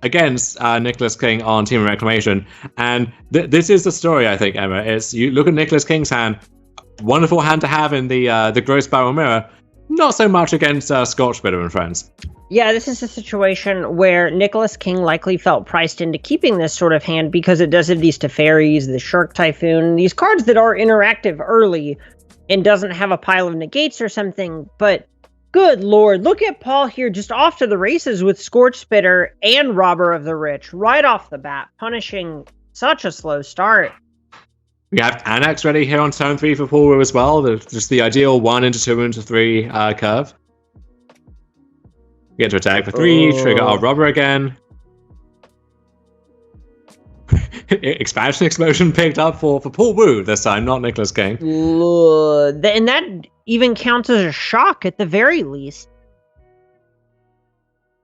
against Nicholas King on Team of Reclamation. And this is the story, I think, Emma. It's you look at Nicholas King's hand, wonderful hand to have in the Gross Barrel Mirror. Not so much against Scorchbitter and friends. Yeah, this is a situation where Nicholas King likely felt priced into keeping this sort of hand because it does have these Teferis, the Shark Typhoon, these cards that are interactive early and doesn't have a pile of negates or something. But good lord, look at Paul here just off to the races with Scorchbitter and Robber of the Rich right off the bat, punishing such a slow start. We have Annex ready here on turn 3 for Paul Wu as well. Just the ideal 1 into 2 into 3 curve. We get to attack for 3, trigger our Robber again. Expansion Explosion picked up for Paul Wu this time, not Nicholas King. And that even counts as a shock at the very least.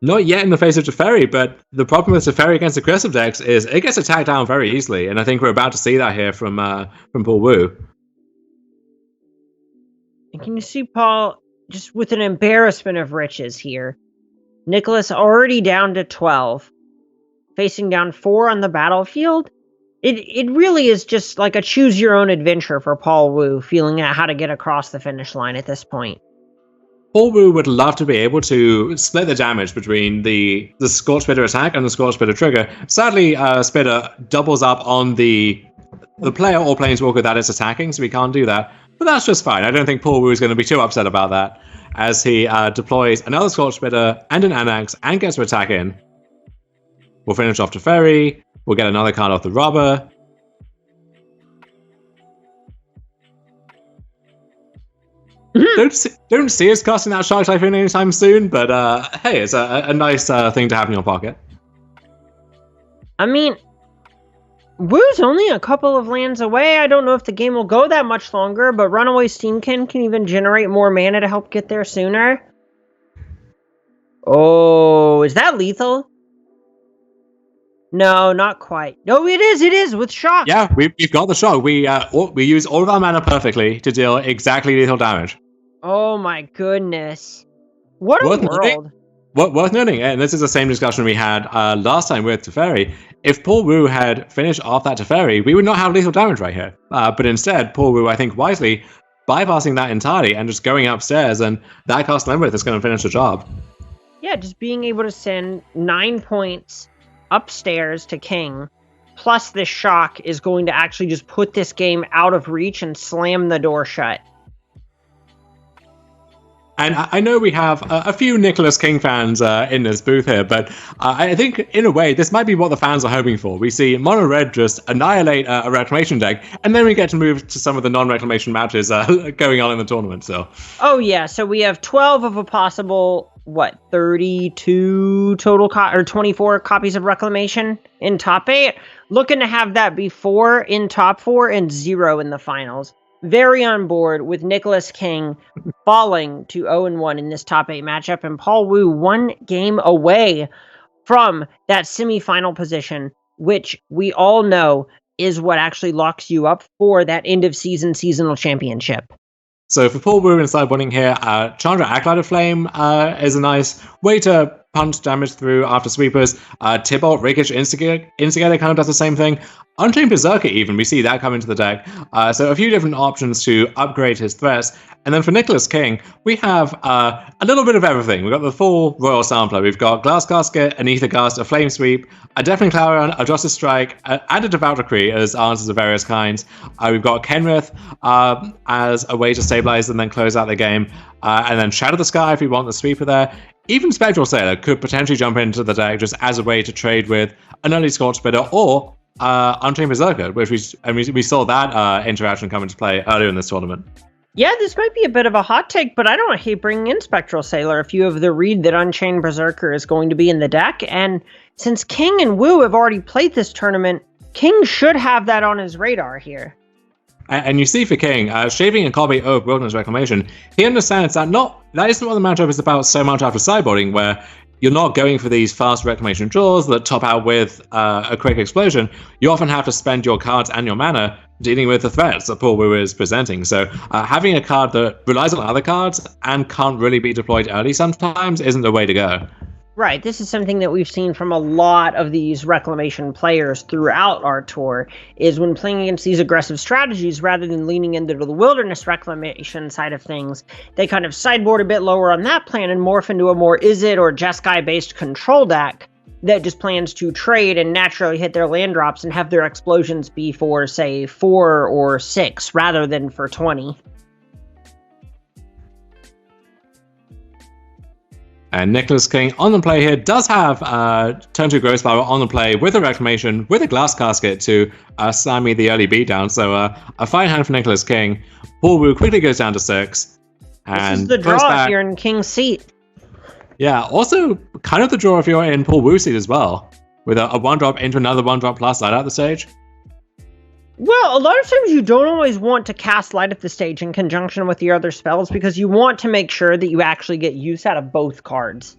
Not yet in the face of Teferi, but the problem with Teferi against aggressive decks is it gets attacked down very easily, and I think we're about to see that here from Paul Wu. And can you see Paul just with an embarrassment of riches here? Nicholas already down to 12, facing down 4 on the battlefield. It really is just like a choose your own adventure for Paul Wu, feeling out how to get across the finish line at this point. Paul Wu would love to be able to split the damage between the Scorchbitter attack and the Scorchbitter trigger. Sadly, Spitter doubles up on the player or planeswalker that it's attacking, so we can't do that. But that's just fine. I don't think Paul Wu is going to be too upset about that, as he deploys another Scorchbitter and an Anax and gets to attack in. We'll finish off Teferi. We'll get another card off the Robber. Don't see us casting that Shark Typhoon anytime soon, but hey, it's a nice thing to have in your pocket. I mean, Wu's only a couple of lands away. I don't know if the game will go that much longer, but Runaway Steamkin can even generate more mana to help get there sooner. Oh, is that lethal? No, not quite. No, it is with shock. Yeah, we've got the shock. We use all of our mana perfectly to deal exactly lethal damage. Oh my goodness. What a world. Worth noting, and this is the same discussion we had last time with Teferi. If Paul Wu had finished off that Teferi, we would not have lethal damage right here. But instead, Paul Wu, I think wisely, bypassing that entirely and just going upstairs, and that cast Limerick is going to finish the job. Yeah, just being able to send 9 points upstairs to King, plus this shock is going to actually just put this game out of reach and slam the door shut. And I know we have a few Nicholas King fans in this booth here, but I think, in a way, this might be what the fans are hoping for. We see Mono Red just annihilate a Reclamation deck, and then we get to move to some of the non-Reclamation matches going on in the tournament. So. Oh, yeah, so we have 12 of a possible, 32 total, or 24 copies of Reclamation in top 8. Looking to have that be 4 in top 4 and 0 in the finals. Very on board with Nicholas King falling to 0-1 in this top 8 matchup, and Paul Wu 1 game away from that semifinal position, which we all know is what actually locks you up for that end of season seasonal championship. So for Paul Wu inside winning here, Chandra Acolyte of Flame is a nice way to punch damage through after sweepers. Tybalt, Rickish, Instigator kind of does the same thing. Unchained Berserker even, we see that come into the deck. So a few different options to upgrade his threats. And then for Nicholas King, we have a little bit of everything. We've got the full Royal Sampler. We've got Glass Casket, an Ether Gust, a Flame Sweep, a Deafening Clarion, a Justice Strike, and a Devout Decree as answers of various kinds. We've got Kenrith as a way to stabilize and then close out the game. And then Shadow the Sky if we want the sweeper there. Even Spectral Sailor could potentially jump into the deck just as a way to trade with an early Scorchbitter or Unchained Berserker, which we saw that interaction come into play earlier in this tournament. Yeah, this might be a bit of a hot take, but I don't hate bringing in Spectral Sailor if you have the read that Unchained Berserker is going to be in the deck. And since King and Wu have already played this tournament, King should have that on his radar here. And you see for King, shaving a copy of Wilderness Reclamation, he understands that that isn't what the matchup is about so much after sideboarding, where you're not going for these fast Reclamation draws that top out with a quick explosion. You often have to spend your cards and your mana dealing with the threats that Paul Wu is presenting. So having a card that relies on other cards and can't really be deployed early sometimes isn't the way to go. Right, this is something that we've seen from a lot of these reclamation players throughout our tour, is when playing against these aggressive strategies, rather than leaning into the wilderness reclamation side of things, they kind of sideboard a bit lower on that plan and morph into a more Izzet or Jeskai-based control deck that just plans to trade and naturally hit their land drops and have their explosions be for, say, 4 or 6, rather than for 20. And Nicholas King on the play here does have turn 2 Growth Spiral on the play with a Reclamation, with a Glass Casket to stymie the early beatdown. So a fine hand for Nicholas King. Paul Wu quickly goes down to 6. And this is the draw if you're in King's seat. Yeah, also kind of the draw if you're in Paul Wu's seat as well. With a 1-drop into another 1-drop plus light out the stage. Well, a lot of times you don't always want to cast Light at the stage in conjunction with your other spells because you want to make sure that you actually get use out of both cards.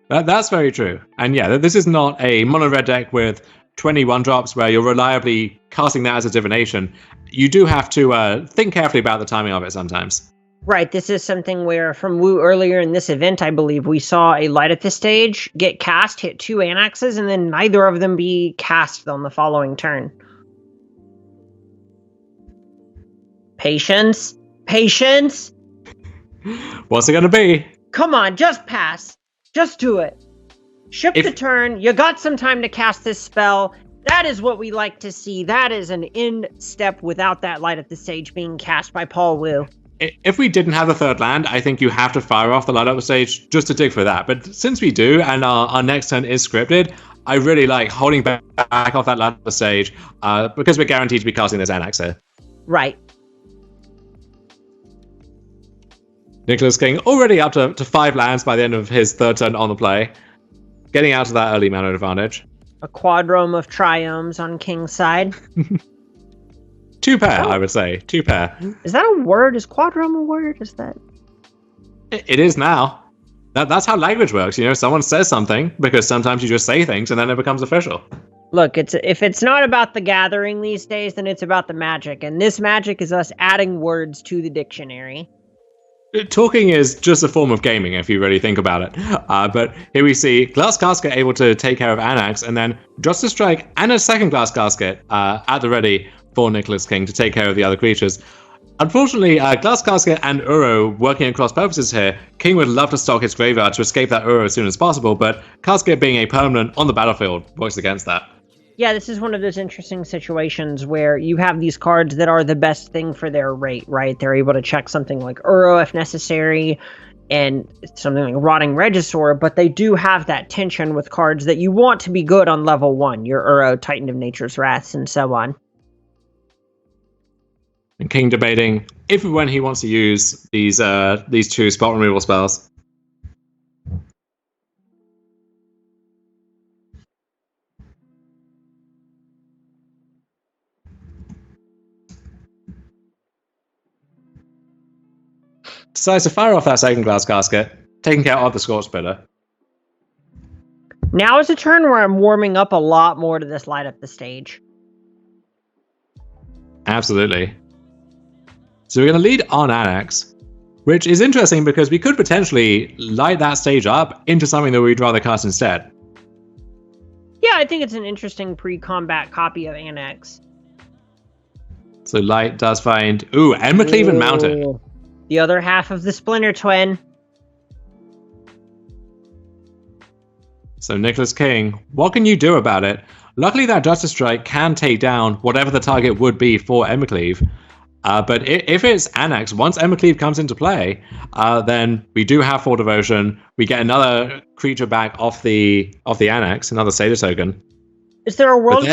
That's very true. And yeah, this is not a mono-red deck with 21 drops where you're reliably casting that as a divination. You do have to think carefully about the timing of it sometimes. Right, this is something where from Wu earlier in this event, I believe, we saw a Light at the stage get cast, hit 2 Anaxes, and then neither of them be cast on the following turn. Patience. Patience. What's it going to be? Come on, just pass. Just do it. Ship the turn. You got some time to cast this spell. That is what we like to see. That is an in step without that Light at the stage being cast by Paul Wu. If we didn't have the third land, I think you have to fire off the light up the stage just to dig for that. But since we do, and our next turn is scripted, I really like holding back off that light up the stage because we're guaranteed to be casting this Anax here. Right. Nicholas King already up to 5 lands by the end of his third turn on the play, getting out of that early mana advantage. A quadrome of triomes on King's side. 2 pair, I would say. 2 pair. Is that a word? Is quadrome a word? Is that? It is now. That's how language works. You know, someone says something because sometimes you just say things and then it becomes official. Look, if it's not about the gathering these days, then it's about the magic. And this magic is us adding words to the dictionary. Talking is just a form of gaming, if you really think about it. But here we see Glass Casket able to take care of Anax, and then Justice Strike and a second Glass Casket at the ready for Nicholas King to take care of the other creatures. Unfortunately, Glass Casket and Uro working across purposes here. King would love to stock his graveyard to escape that Uro as soon as possible, but Casket being a permanent on the battlefield works against that. Yeah, this is one of those interesting situations where you have these cards that are the best thing for their rate, right? They're able to check something like Uro if necessary, and something like Rotting Regisaur, but they do have that tension with cards that you want to be good on level 1, your Uro, Titan of Nature's Wrath, and so on. And King debating if and when he wants to use these 2 spot removal spells. Decides to fire off that second Glass Casket, taking care of the Scorch Spitter. Now is a turn where I'm warming up a lot more to this Light up the stage. Absolutely. So we're going to lead on Anax, which is interesting because we could potentially light that stage up into something that we'd rather cast instead. Yeah, I think it's an interesting pre-combat copy of Anax. So Light does find... Ooh, Embercleave and Mountain. The other half of the Splinter Twin. So Nicholas King, what can you do about it? Luckily that Justice Strike can take down whatever the target would be for Embercleave. But if it's Anax, once Embercleave comes into play, then we do have Full Devotion. We get another creature back off the Anax, another Satyr token. Is there a world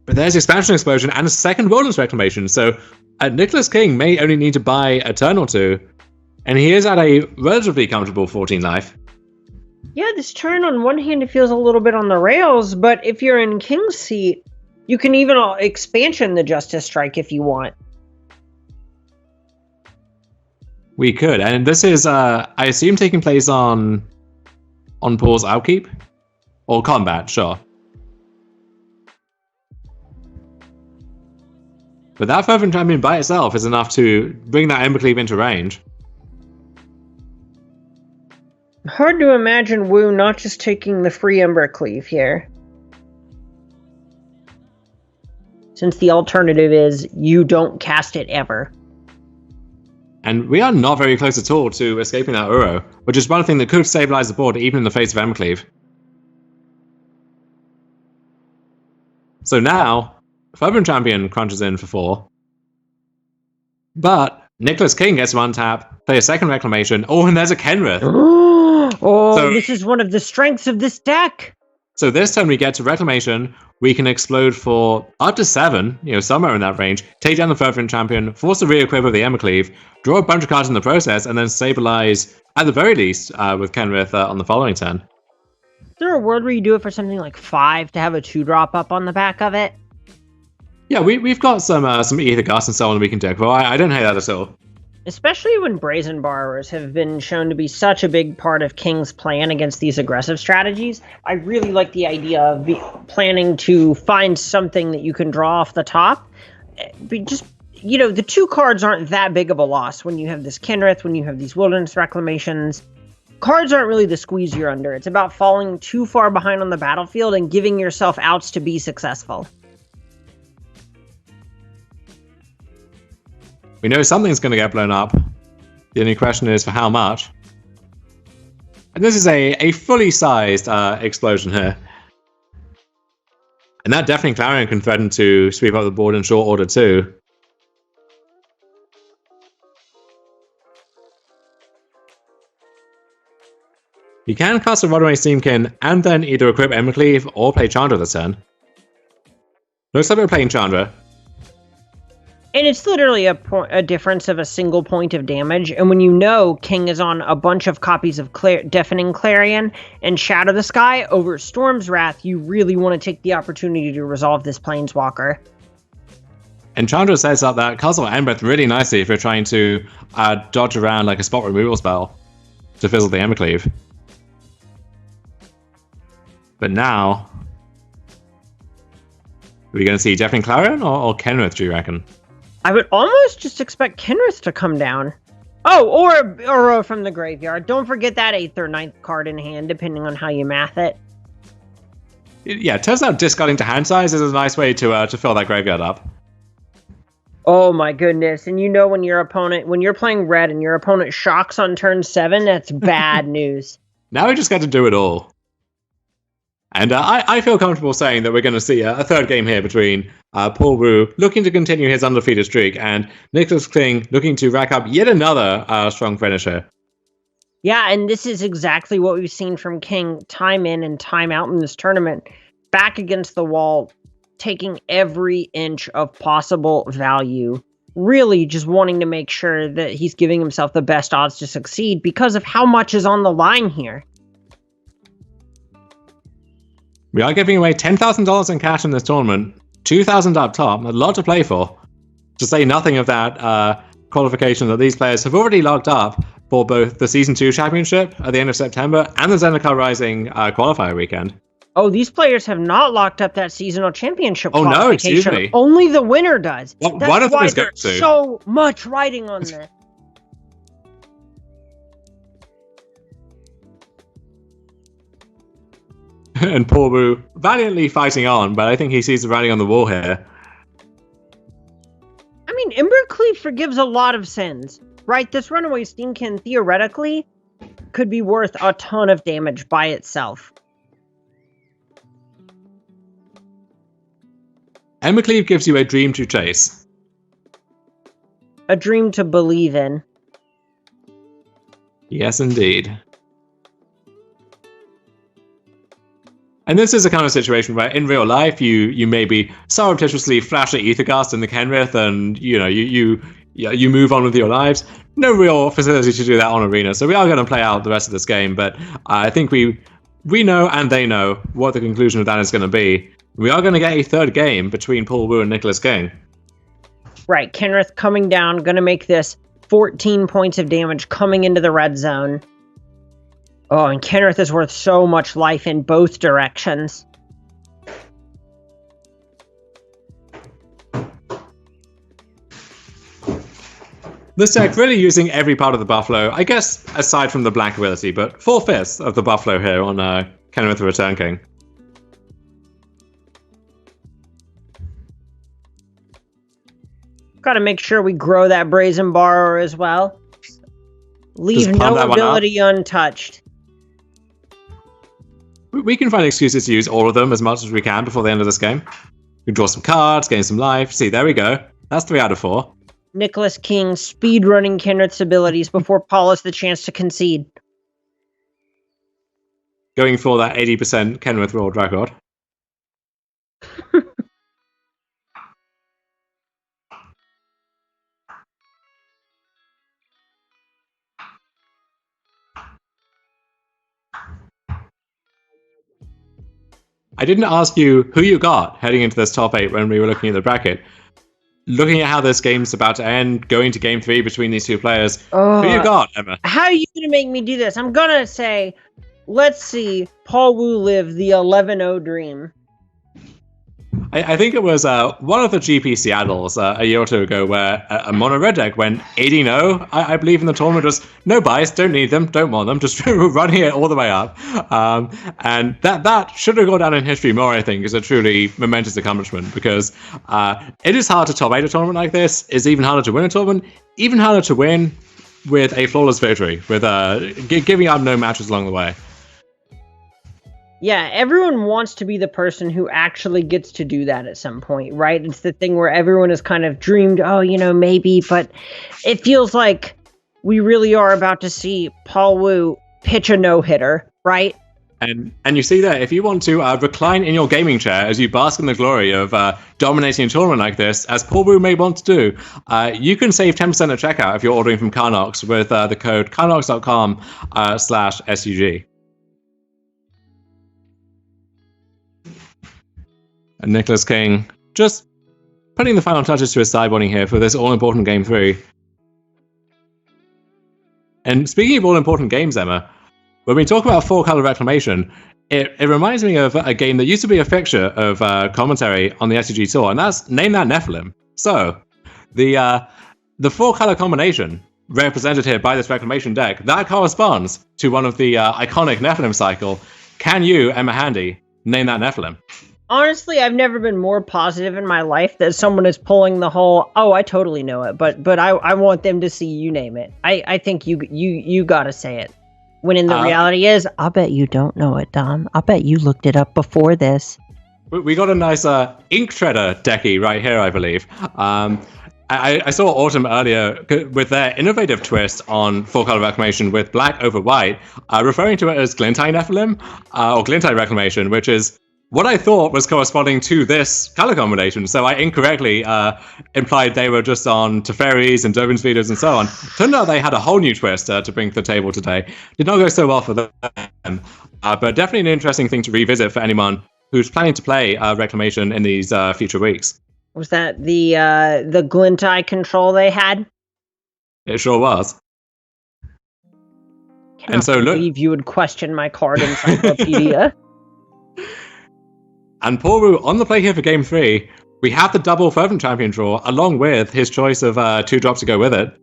But there's Expansion Explosion and a second Wilderness Reclamation, so Nicholas King may only need to buy a turn or 2, and he is at a relatively comfortable 14 life. Yeah, this turn on one hand it feels a little bit on the rails, but if you're in King's seat, you can even expansion the Justice Strike if you want. We could, and this is, I assume, taking place on Paul's Outkeep? Or Combat, sure. But that Fervent Champion by itself is enough to bring that Embercleave into range. Hard to imagine Wu not just taking the free Ember Cleave here. Since the alternative is you don't cast it ever. And we are not very close at all to escaping that Uro, which is one thing that could stabilize the board even in the face of Embercleave. So now, Fervent Champion crunches in for 4. But Nicholas King gets to untap, play a second Reclamation. Oh, and there's a Kenrith. This is one of the strengths of this deck. So this turn we get to Reclamation. We can explode for up to 7, somewhere in that range, take down the Fervent Champion, force the re-equip of the Embercleave, draw a bunch of cards in the process, and then stabilize, at the very least, with Kenrith on the following turn. Is there a world where you do it for something like 5 to have a 2-drop up on the back of it? Yeah, we've got some Ether Gust and so on we can deck. Well, I don't hate that at all. Especially when Brazen Borrowers have been shown to be such a big part of King's plan against these aggressive strategies. I really like the idea of planning to find something that you can draw off the top. But just, the 2 cards aren't that big of a loss when you have this Kenrith, when you have these Wilderness Reclamations. Cards aren't really the squeeze you're under. It's about falling too far behind on the battlefield and giving yourself outs to be successful. We know something's going to get blown up. The only question is for how much. And this is a fully sized explosion here. And that Deafening Clarion can threaten to sweep up the board in short order too. You can cast a Runaway Steamkin and then either equip Embercleave or play Chandra this turn. Looks like we're playing Chandra. And it's literally a difference of a single point of damage. And when King is on a bunch of copies of Deafening Clarion and Shadow the Sky over Storm's Wrath, you really want to take the opportunity to resolve this Planeswalker. And Chandra sets up that Castle Emberth really nicely if you're trying to dodge around like a spot removal spell to fizzle the Embercleave. But now, are we going to see Deafening Clarion or Kenrith, do you reckon? I would almost just expect Kenrith to come down. Oh, or from the graveyard. Don't forget that 8th or 9th card in hand, depending on how you math it. Yeah, it turns out discarding to hand size is a nice way to fill that graveyard up. Oh my goodness. And when you're playing red and your opponent shocks on turn 7, that's bad news. Now we just got to do it all. And I feel comfortable saying that we're going to see a third game here between Paul Wu looking to continue his undefeated streak and Nicholas King looking to rack up yet another strong finisher. Yeah, and this is exactly what we've seen from King time in and time out in this tournament. Back against the wall, taking every inch of possible value. Really just wanting to make sure that he's giving himself the best odds to succeed because of how much is on the line here. We are giving away $10,000 in cash in this tournament, $2,000 up top, a lot to play for. To say nothing of that qualification that these players have already locked up for both the Season 2 Championship at the end of September and the Zendikar Rising qualifier weekend. Oh, these players have not locked up that seasonal championship qualification. No, excuse me. Only the winner does. Well, that's one of them why is going there's to. So much writing on this. And Paul Wu valiantly fighting on, but I think he sees the writing on the wall here. I mean, Embercleave forgives a lot of sins, right? This Runaway Steamkin theoretically could be worth a ton of damage by itself. Embercleave gives you a dream to chase. A dream to believe in. Yes, indeed. And this is a kind of situation where, in real life, you maybe surreptitiously flash at Ethergast in the Kenrith, and you move on with your lives. No real facility to do that on Arena, so we are going to play out the rest of this game. But I think we know and they know what the conclusion of that is going to be. We are going to get a third game between Paul Wu and Nicholas King. Right, Kenrith coming down, going to make this 14 points of damage coming into the red zone. Oh, and Kenrith is worth so much life in both directions. This deck really using every part of the Buffalo, I guess, aside from the black ability, but 4/5 of the Buffalo here on Kenneth the Return King. Got to make sure we grow that Brazen Borrower as well. Leave no ability untouched. We can find excuses to use all of them as much as we can before the end of this game. We can draw some cards, gain some life. See, there we go. That's 3 out of 4. Nicholas King speedrunning Kenneth's abilities before Paul has the chance to concede. Going for that 80% Kenrith World record. I didn't ask you who you got heading into this top 8 when we were looking at the bracket. Looking at how this game's about to end, going to game 3 between these two players, who you got, Emma? How are you going to make me do this? I'm going to say, let's see, Paul Wu live the 11-0 dream. I think it was one of the GP Seattles a year or two ago where a mono red deck went 18-0, I believe, in the tournament. Just no bias, don't need them, don't want them, just running it all the way up. And that should have gone down in history more, I think, as a truly momentous accomplishment, because it is hard to top 8 a tournament like this. It's even harder to win a tournament, even harder to win with a flawless victory, with giving up no matches along the way. Yeah, everyone wants to be the person who actually gets to do that at some point, right? It's the thing where everyone has kind of dreamed, oh, maybe, but it feels like we really are about to see Paul Wu pitch a no-hitter, right? And you see that if you want to recline in your gaming chair as you bask in the glory of dominating a tournament like this, as Paul Wu may want to do, you can save 10% at checkout if you're ordering from Carnox with the code carnox.com/SCG. And Nicholas King just putting the final touches to his sideboarding here for this all-important Game 3. And speaking of all-important games, Emma, when we talk about 4-color reclamation, it reminds me of a game that used to be a fixture of commentary on the SCG Tour, and that's Name That Nephilim. So, the 4-color combination represented here by this reclamation deck, that corresponds to one of the iconic Nephilim cycle. Can you, Emma Handy, name that Nephilim? Honestly, I've never been more positive in my life that someone is pulling the whole, oh, I totally know it, but I want them to see you name it. I think you gotta say it. When in the reality is, I'll bet you don't know it, Dom. I'll bet you looked it up before this. We got a nice ink shredder decky right here, I believe. I saw Autumn earlier with their innovative twist on 4-color reclamation with black over white, referring to it as Glinteye Nephilim, or Glinteye Reclamation, which is what I thought was corresponding to this color combination. So I incorrectly implied they were just on Teferis and Dovin's Vedas and so on. Turned out they had a whole new twist to bring to the table today. Did not go so well for them, but definitely an interesting thing to revisit for anyone who's planning to play Reclamation in these future weeks. Was that the Glinteye control they had? It sure was. Cannot believe you would question my card encyclopedia. And Paul Wu on the play here for Game 3. We have the double Fervent Champion draw, along with his choice of 2 drops to go with it.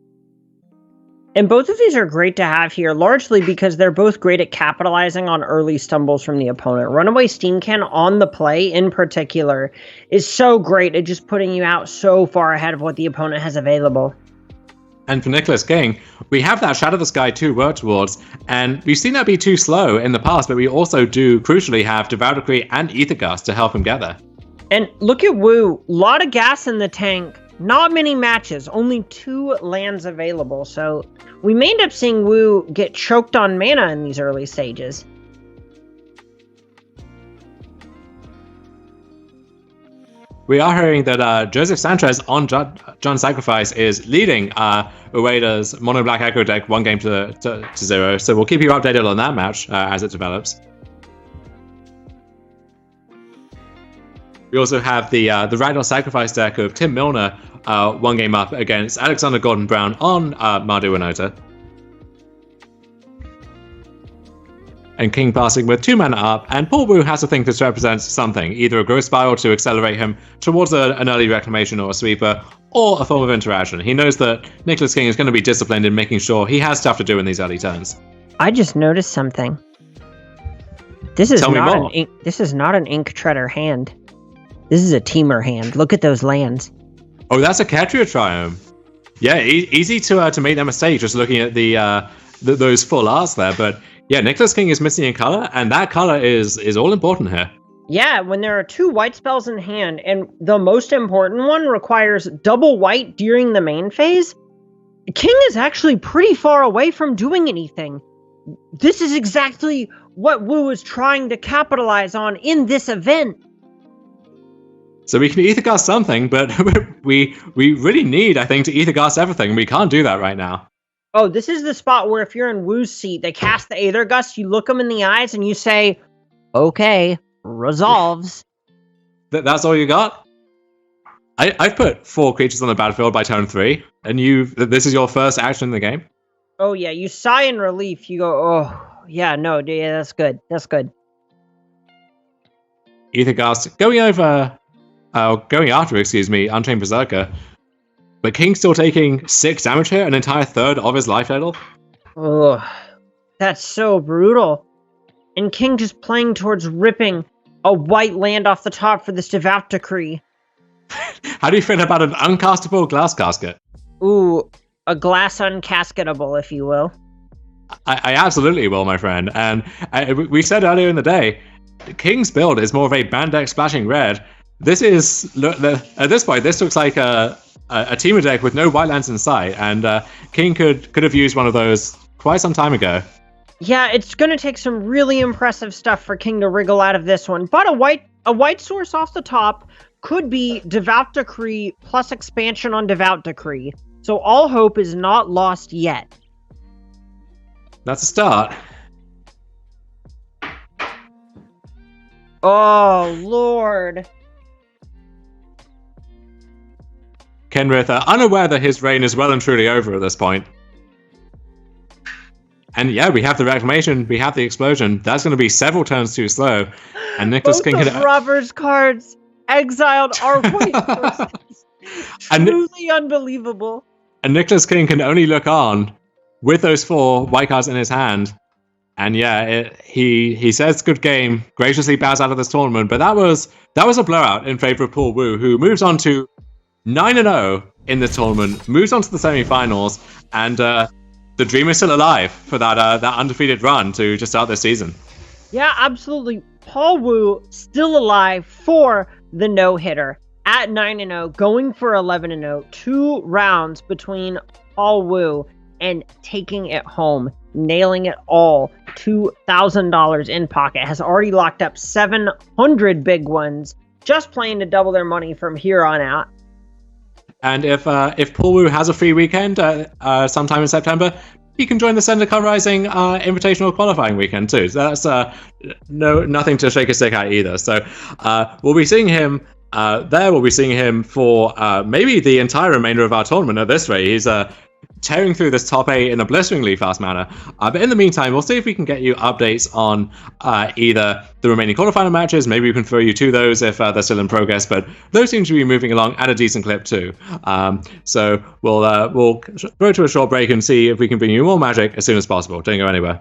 And both of these are great to have here, largely because they're both great at capitalizing on early stumbles from the opponent. Runaway Steam Can on the play, in particular, is so great at just putting you out so far ahead of what the opponent has available. And for Nicholas King, we have that Shadow the Sky to work towards, and we've seen that be too slow in the past, but we also do crucially have Devour Decree and Ether Gust to help him get there. And look at Wu, lot of gas in the tank, not many matches, only 2 lands available, so we may end up seeing Wu get choked on mana in these early stages. We are hearing that Joseph Sanchez on John Sacrifice is leading Ueda's Mono Black Echo deck 1 game to 0, so we'll keep you updated on that match as it develops. We also have the Ragnar Sacrifice deck of Tim Milner 1 game up against Alexander Gordon Brown on Mardu Anota. and King passing with 2 mana up, and Paul Wu has to think this represents something, either a growth spiral to accelerate him towards an early reclamation or a sweeper, or a form of interaction. He knows that Nicholas King is going to be disciplined in making sure he has stuff to do in these early turns. I just noticed something. This is not an ink treader hand. This is a teamer hand. Look at those lands. Oh, that's a Ketria Triome. Yeah, easy to make that mistake just looking at those full arts there. But yeah, Nicholas King is missing a color, and that color is all important here. Yeah, when there are 2 white spells in hand, and the most important one requires double white during the main phase, King is actually pretty far away from doing anything. This is exactly what Wu is trying to capitalize on in this event. So we can Aether Gust something, but we really need, I think, to Aether Gust everything. We can't do that right now. Oh, this is the spot where if you're in Wu's seat, they cast the Aether Gust, you look them in the eyes, and you say, okay, resolves. That's all you got? I've put 4 creatures on the battlefield by turn 3, and this is your first action in the game? Oh yeah, you sigh in relief. You go, oh, yeah, no, yeah, that's good. That's good. Aether Gust going after, Unchained Berserker. But King's still taking 6 damage here, an entire third of his life total. Ugh, that's so brutal. And King just playing towards ripping a white land off the top for this Devout Decree. How do you feel about an uncastable glass casket? Ooh, a glass uncasketable, if you will. I absolutely will, my friend. And we said earlier in the day, King's build is more of a band deck splashing red. This is, at this point, this looks like a teamer deck with no white lands in sight, and King could have used one of those quite some time ago. Yeah, it's going to take some really impressive stuff for King to wriggle out of this one, but a white source off the top could be Devout Decree plus expansion on Devout Decree. So all hope is not lost yet. That's a start. Oh, Lord. Kenrith, unaware that his reign is well and truly over at this point. And yeah, we have the reclamation, we have the explosion. That's going to be several turns too slow. And Nicholas King had Robert's cards exiled our white forces. Truly unbelievable. And Nicholas King can only look on with those 4 white cards in his hand. And yeah, he says good game, graciously bows out of this tournament. But that was a blowout in favor of Paul Wu, who moves on to 9-0 in the tournament, moves on to the semi-finals, and the dream is still alive for that undefeated run to start this season. Yeah, absolutely. Paul Wu still alive for the no-hitter at 9-0, going for 11-0. 2 rounds between Paul Wu and taking it home, nailing it all. $2,000 in pocket. Has already locked up 700 big ones, just playing to double their money from here on out. And if Paul Wu has a free weekend sometime in September, he can join the Zendikar Rising Invitational qualifying weekend too. So that's nothing to shake a stick at either. So we'll be seeing him there. We'll be seeing him for maybe the entire remainder of our tournament at this rate. He's tearing through this top 8 in a blisteringly fast manner. But in the meantime, we'll see if we can get you updates on either the remaining quarterfinal matches. Maybe we can throw you to those if they're still in progress. But those seem to be moving along at a decent clip too. So we'll go to a short break and see if we can bring you more magic as soon as possible. Don't go anywhere.